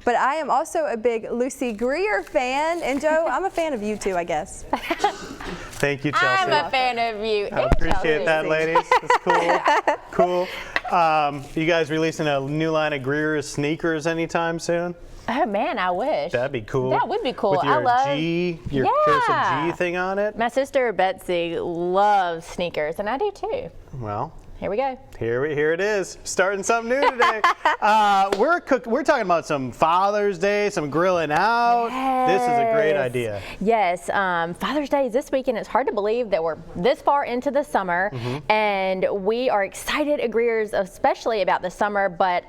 but I am also a big Lucy Greer fan. And Joe, I'm a fan of you too, I guess. Thank you, Chelsea. I'm a fan of you. I appreciate that, ladies. It's cool. You guys releasing a new line of Greer sneakers anytime soon? Oh man, I wish. That'd be cool. That would be cool. With your I love your cursive G thing on it. My sister Betsy loves sneakers, and I do too. Well, here we go. Here it is. Starting something new today. We're talking about some Father's Day, some grilling out. Yes. This is a great idea. Yes. Father's Day is this weekend. It's hard to believe that we're this far into the summer, and we are excited at Greer's, especially about the summer, but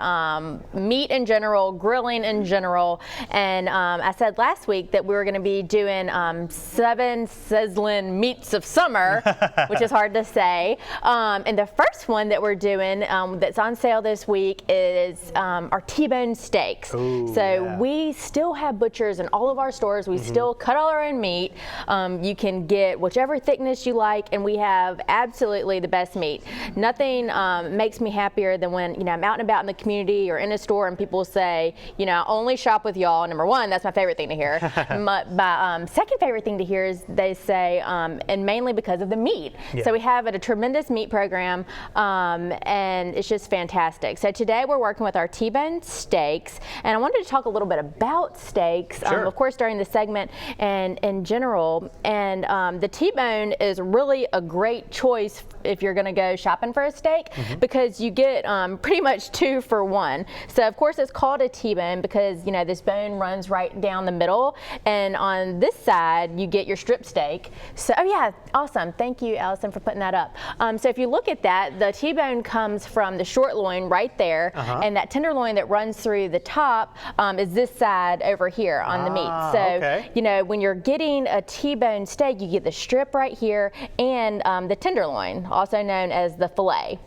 meat in general, grilling in general. And I said last week that we were going to be doing 7 sizzling meats of summer, which is hard to say. And the first one that we're doing that's on sale this week is our T-bone steaks. Ooh, so we still have butchers in all of our stores. We still cut all our own meat. You can get whichever thickness you like, and we have absolutely the best meat. Nothing makes me happier than when I'm out and about in the community or in a store and people say, I only shop with y'all. Number one, that's my favorite thing to hear. My second favorite thing to hear is they say, and mainly because of the meat. Yeah. So we have a tremendous meat program. And it's just fantastic. So today we're working with our T-bone steaks, and I wanted to talk a little bit about steaks, of course, during the segment and in general. And the T-bone is really a great choice if you're going to go shopping for a steak, because you get pretty much 2 for 1. So of course it's called a T-bone because this bone runs right down the middle, and on this side you get your strip steak. So awesome. Thank you, Allison, for putting that up. So if you look at that, the T-bone comes from the short loin right there, and that tenderloin that runs through the top is this side over here on the meat. So when you're getting a T-bone steak, you get the strip right here and the tenderloin, also known as the fillet.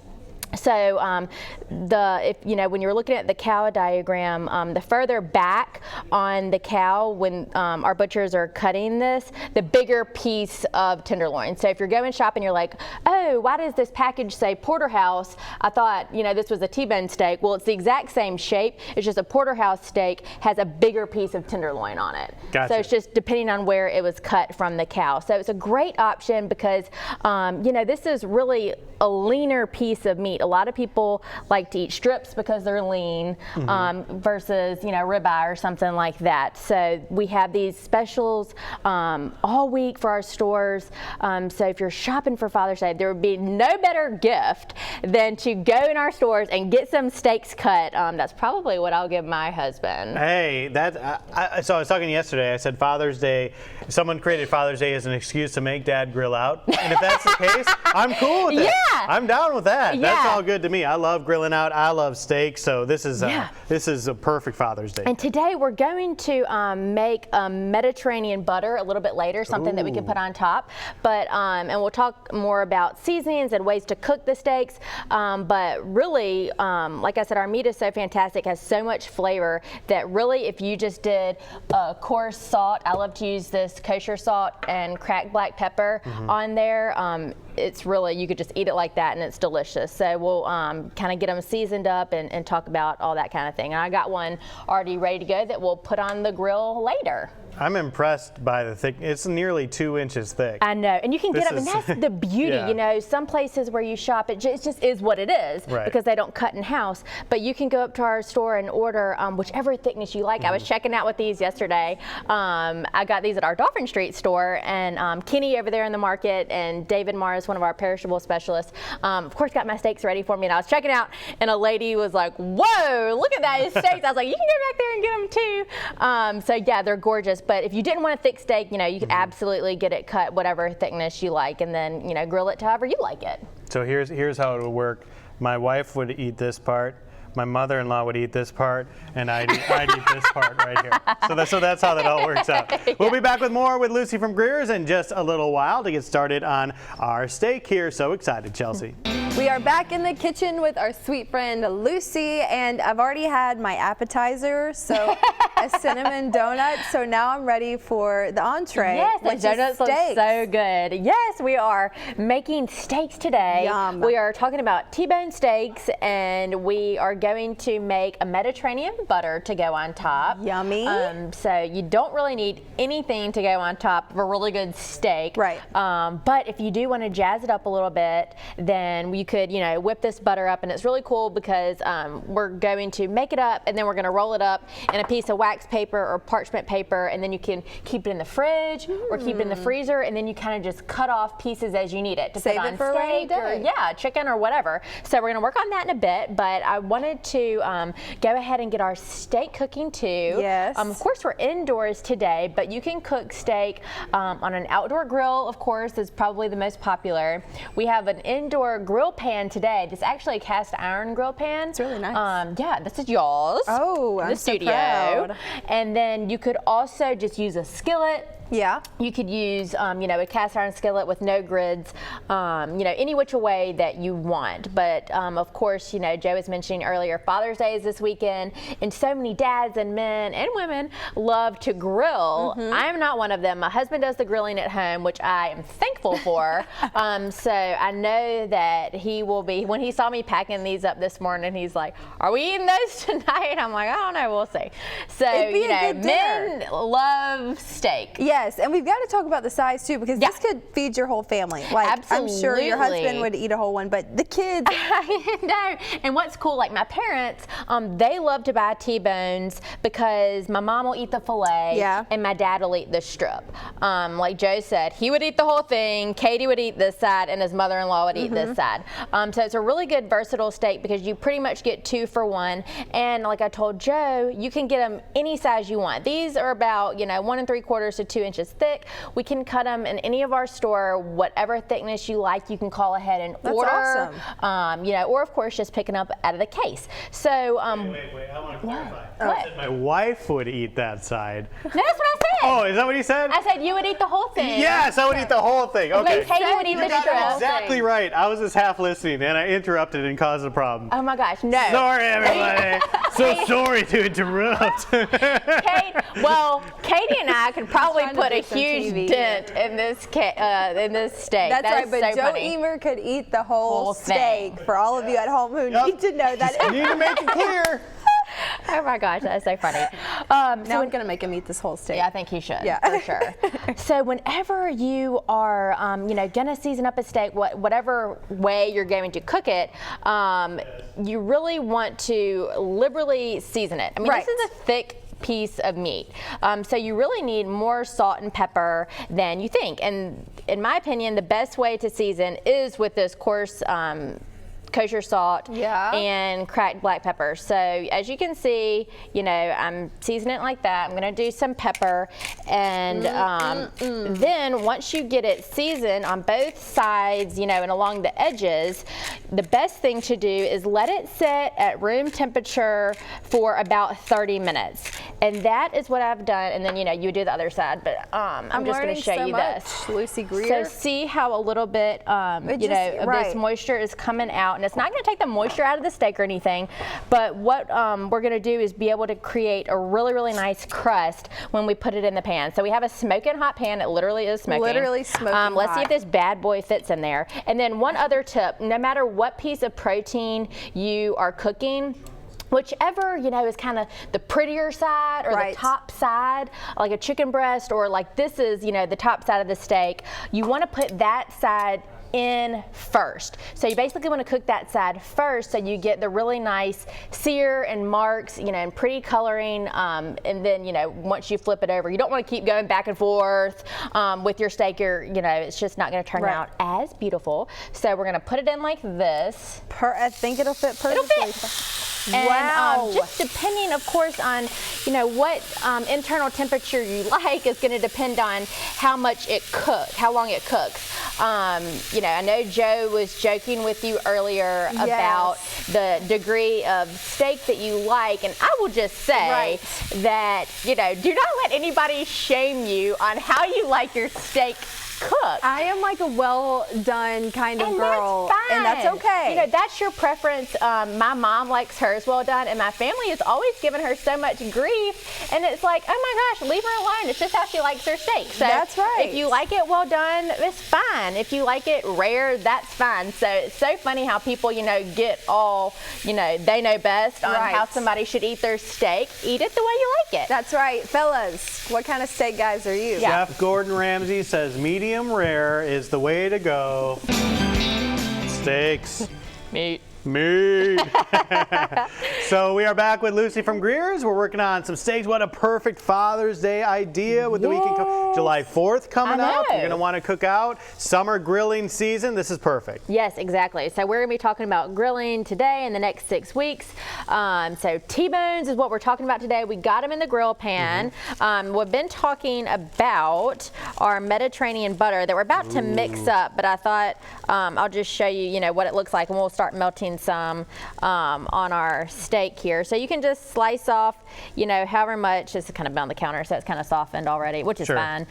So when you're looking at the cow diagram, the further back on the cow when our butchers are cutting this, the bigger piece of tenderloin. So if you're going shopping, you're like, oh, why does this package say porterhouse? I thought this was a T-bone steak. Well, it's the exact same shape. It's just a porterhouse steak has a bigger piece of tenderloin on it. Gotcha. So it's just depending on where it was cut from the cow. So it's a great option because this is really a leaner piece of meat. A lot of people like to eat strips because they're lean versus ribeye or something like that. So we have these specials all week for our stores. So if you're shopping for Father's Day, there would be no better gift than to go in our stores and get some steaks cut. That's probably what I'll give my husband. Hey, so I was talking yesterday. I said Father's Day. Someone created Father's Day as an excuse to make Dad grill out, and if that's the case, I'm cool with it. Yeah. I'm down with that. Yeah. That's all good to me. I love grilling out. I love steak. So this is a perfect Father's Day. And today we're going to make a Mediterranean butter a little bit later, something that we can put on top. But and we'll talk more about seasonings and ways to cook the steaks. But really, like I said, our meat is so fantastic, has so much flavor that really, if you just did a coarse salt, I love to use this kosher salt and cracked black pepper on there. It's really, you could just eat it like that and it's delicious. So we'll kind of get them seasoned up and talk about all that kind of thing. And I got one already ready to go that we'll put on the grill later. I'm impressed by the thick. It's nearly 2 inches thick. I know, and you can get them, and that's the beauty. Some places where you shop, it just is what it is because they don't cut in house. But you can go up to our store and order whichever thickness you like. I was checking out with these yesterday. I got these at our Dolphin Street store, and Kenny over there in the market and David Morris, one of our perishable specialists, of course got my steaks ready for me. And I was checking out, and a lady was like, "Whoa, look at that steaks!" I was like, "You can go back there and get them too." So yeah, they're gorgeous. But if you didn't want a thick steak, you could absolutely get it cut whatever thickness you like, and then grill it to however you like it. So here's how it would work. My wife would eat this part. My mother-in-law would eat this part, and I'd eat this part right here. So that's how that all works out. We'll be back with more with Lucy from Greer's in just a little while to get started on our steak here. So excited, Chelsea. We are back in the kitchen with our sweet friend Lucy, and I've already had my appetizer, so a cinnamon donut. So now I'm ready for the entree. Yes, the which is donuts look steaks. so good. Yes, we are making steaks today. Yum. We are talking about T-bone steaks, and we are going to make a Mediterranean butter to go on top. Yummy. So you don't really need anything to go on top of a really good steak. Right. But if you do want to jazz it up a little bit, then you could, whip this butter up, and it's really cool because we're going to make it up, and then we're going to roll it up in a piece of wax paper or parchment paper, and then you can keep it in the fridge or keep it in the freezer, and then you kind of just cut off pieces as you need it to Save put on it for a rainy steak or day. chicken or whatever. So we're going to work on that in a bit, but I wanted to go ahead and get our steak cooking too. Yes. Of course, we're indoors today, but you can cook steak on an outdoor grill, of course, is probably the most popular. We have an indoor grill pan today. This is actually a cast iron grill pan. It's really nice. Yeah, this is yours. Oh, in I'm the so studio. proud. And then you could also just use a skillet. Yeah. You could use, a cast iron skillet with no grids, any which way that you want. But of course, Joe was mentioning earlier, Father's Day is this weekend, and so many dads and men and women love to grill. I'm not one of them. My husband does the grilling at home, which I am thankful for. So I know that he will be, when he saw me packing these up this morning, he's like, are we eating those tonight? I'm like, I don't know, we'll see. So, It'd be a good men dinner. love steak. Yes, and we've got to talk about the size too, because this could feed your whole family. Like, I'm sure your husband Absolutely. would eat a whole one, but the kids. I know. And what's cool, like my parents, they love to buy T-bones because my mom will eat the filet, Yeah. and my dad will eat the strip. Like Joe said, he would eat the whole thing, Katie would eat this side, and his mother-in-law would eat this side. So it's a really good versatile steak because you pretty much get 2 for 1. And like I told Joe, you can get them any size you want. These are about 1 3/4 to 2 inches thick. We can cut them in any of our store, whatever thickness you like. You can call ahead and That's order. awesome. Or of course just picking up out of the case. So Wait, I want to clarify. What? I said my wife would eat that side. no, that's what I said. Oh, is that what you said? I said you would eat the whole thing. Yes, I would eat the whole thing. But Okay. Katie would eat You the got it strip. exactly right. I was just half listening and I interrupted and caused a problem. Oh my gosh, no. Sorry, everybody. So sorry to interrupt. Katie and I could probably trying to put a do some huge TV. dent in this steak. That's That right, is but so Joe funny. Emer could eat the whole Whole steak. thing. For all of you at home who Yep. need to know that. I need to make it clear. Oh my gosh, that's so funny. Now I'm going to make him eat this whole steak. Yeah, I think he should, Yeah. for sure. So whenever you are, gonna season up a steak, whatever way you're going to cook it, you really want to liberally season it. I mean, Right. this is a thick piece of meat. So you really need more salt and pepper than you think. And in my opinion, the best way to season is with this coarse kosher salt and cracked black pepper. So as you can see, I'm seasoning it like that. I'm gonna do some pepper, and then once you get it seasoned on both sides, and along the edges, the best thing to do is let it sit at room temperature for about 30 minutes. And that is what I've done. And then, you do the other side, but I'm just gonna show you this. Lucy Greer. So see how a little bit, of this moisture is coming out, and it's not going to take the moisture out of the steak or anything. But what we're going to do is be able to create a really, really nice crust when we put it in the pan. So we have a smoking hot pan. It literally is smoking. Literally smoking Let's see hot. if this bad boy fits in there. And then one other tip: no matter what piece of protein you are cooking, whichever, is kind of the prettier side or the top side, like a chicken breast, or like this is, the top side of the steak, you want to put that side in first. So you basically want to cook that side first so you get the really nice sear and marks, and pretty coloring. And then, once you flip it over, you don't want to keep going back and forth with your steak. It's just not going to turn out as beautiful. So we're going to put it in like this. I think it'll fit perfectly. And Wow. just depending, of course, on what internal temperature you like is going to depend on how much it cooks, how long it cooks. I know Joe was joking with you earlier about the degree of steak that you like, and I will just say that do not let anybody shame you on how you like your steak cook. I am like a well done kind of And girl, that's fine. and that's okay. You know, that's your preference. My mom likes hers well done, and my family has always given her so much grief. And it's like, oh my gosh, leave her alone. It's just how she likes her steak. So That's right. if you like it well done, it's fine. If you like it rare, that's fine. So it's so funny how people, you know, get all, you know, they know best on Right. how somebody should eat their steak. Eat it the way you like it. That's right, fellas. What kind of steak guys are you? Yeah. Chef Gordon Ramsay says medium rare is the way to go. Steaks. Meat. Meat. So we are back with Lucy from Greer's. We're working on some steaks. What a perfect Father's Day idea with the weekend. July 4th coming I up. know. You're going to want to cook out. Summer grilling season. This is perfect. Yes, exactly. So we're going to be talking about grilling today and the next 6 weeks. So T-bones is what we're talking about today. We got them in the grill pan. We've been talking about our Mediterranean butter that we're about to mix up, but I thought I'll just show you, you know, what it looks like, and we'll start melting some on our steak here. So you can just slice off, you know, however much. It's kind of on the counter, so it's kind of softened already, which is Sure. fine.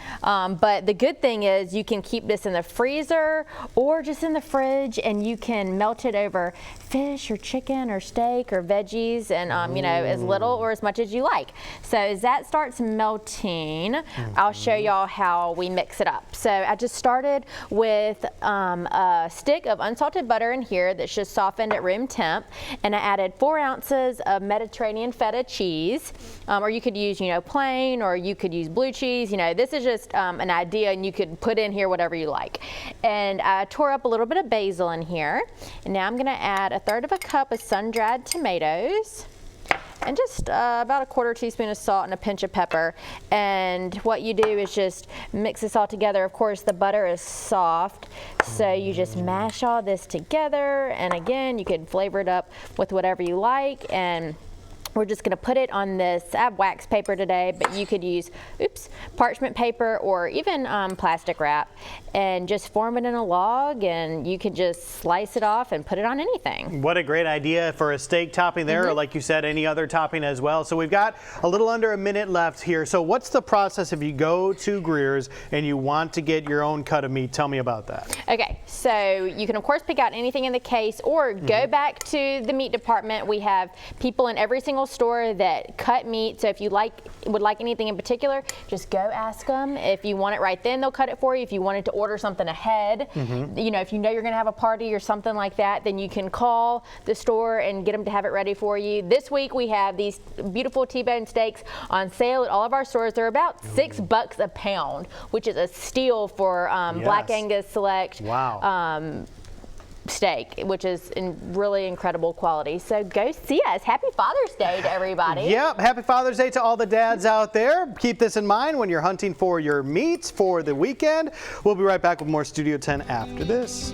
But the good thing is you can keep this in the freezer or just in the fridge, and you can melt it over fish or chicken or steak or veggies, and you know, as little or as much as you like. So as that starts melting, I'll show y'all how we mix it up. So I just started with a stick of unsalted butter in here that's just softened at room temp, and I added 4 ounces of Mediterranean feta cheese, or you could use, you know, plain, or you could use blue cheese. You know, this is just an idea, and you could put in here whatever you like. And I tore up a little bit of basil in here, and now I'm going to add 1/3 cup of sun-dried tomatoes, and just about 1/4 teaspoon of salt and a pinch of pepper. And what you do is just mix this all together. Of course, the butter is soft, so you just mash all this together. And again, you can flavor it up with whatever you like. And we're just going to put it on this. I have wax paper today, but you could use, parchment paper or even plastic wrap, and just form it in a log, and you could just slice it off and put it on anything. What a great idea for a steak topping there, or like you said, any other topping as well. So we've got a little under a minute left here. So what's the process if you go to Greer's and you want to get your own cut of meat? Tell me about that. Okay, so you can of course pick out anything in the case, or go back to the meat department. We have people in every single store that cut meat. So if you would like anything in particular, just go ask them. If you want it right then, they'll cut it for you. If you wanted to order something ahead, you know, if you know you're going to have a party or something like that, then you can call the store and get them to have it ready for you. This week we have these beautiful T-bone steaks on sale at all of our stores. They're about $6 a pound, which is a steal for Black Angus Select. Wow. Steak, which is in really incredible quality. So go see us. Happy Father's Day to everybody. Yep, happy Father's Day to all the dads out there. Keep this in mind when you're hunting for your meats for the weekend. We'll be right back with more Studio 10 after this.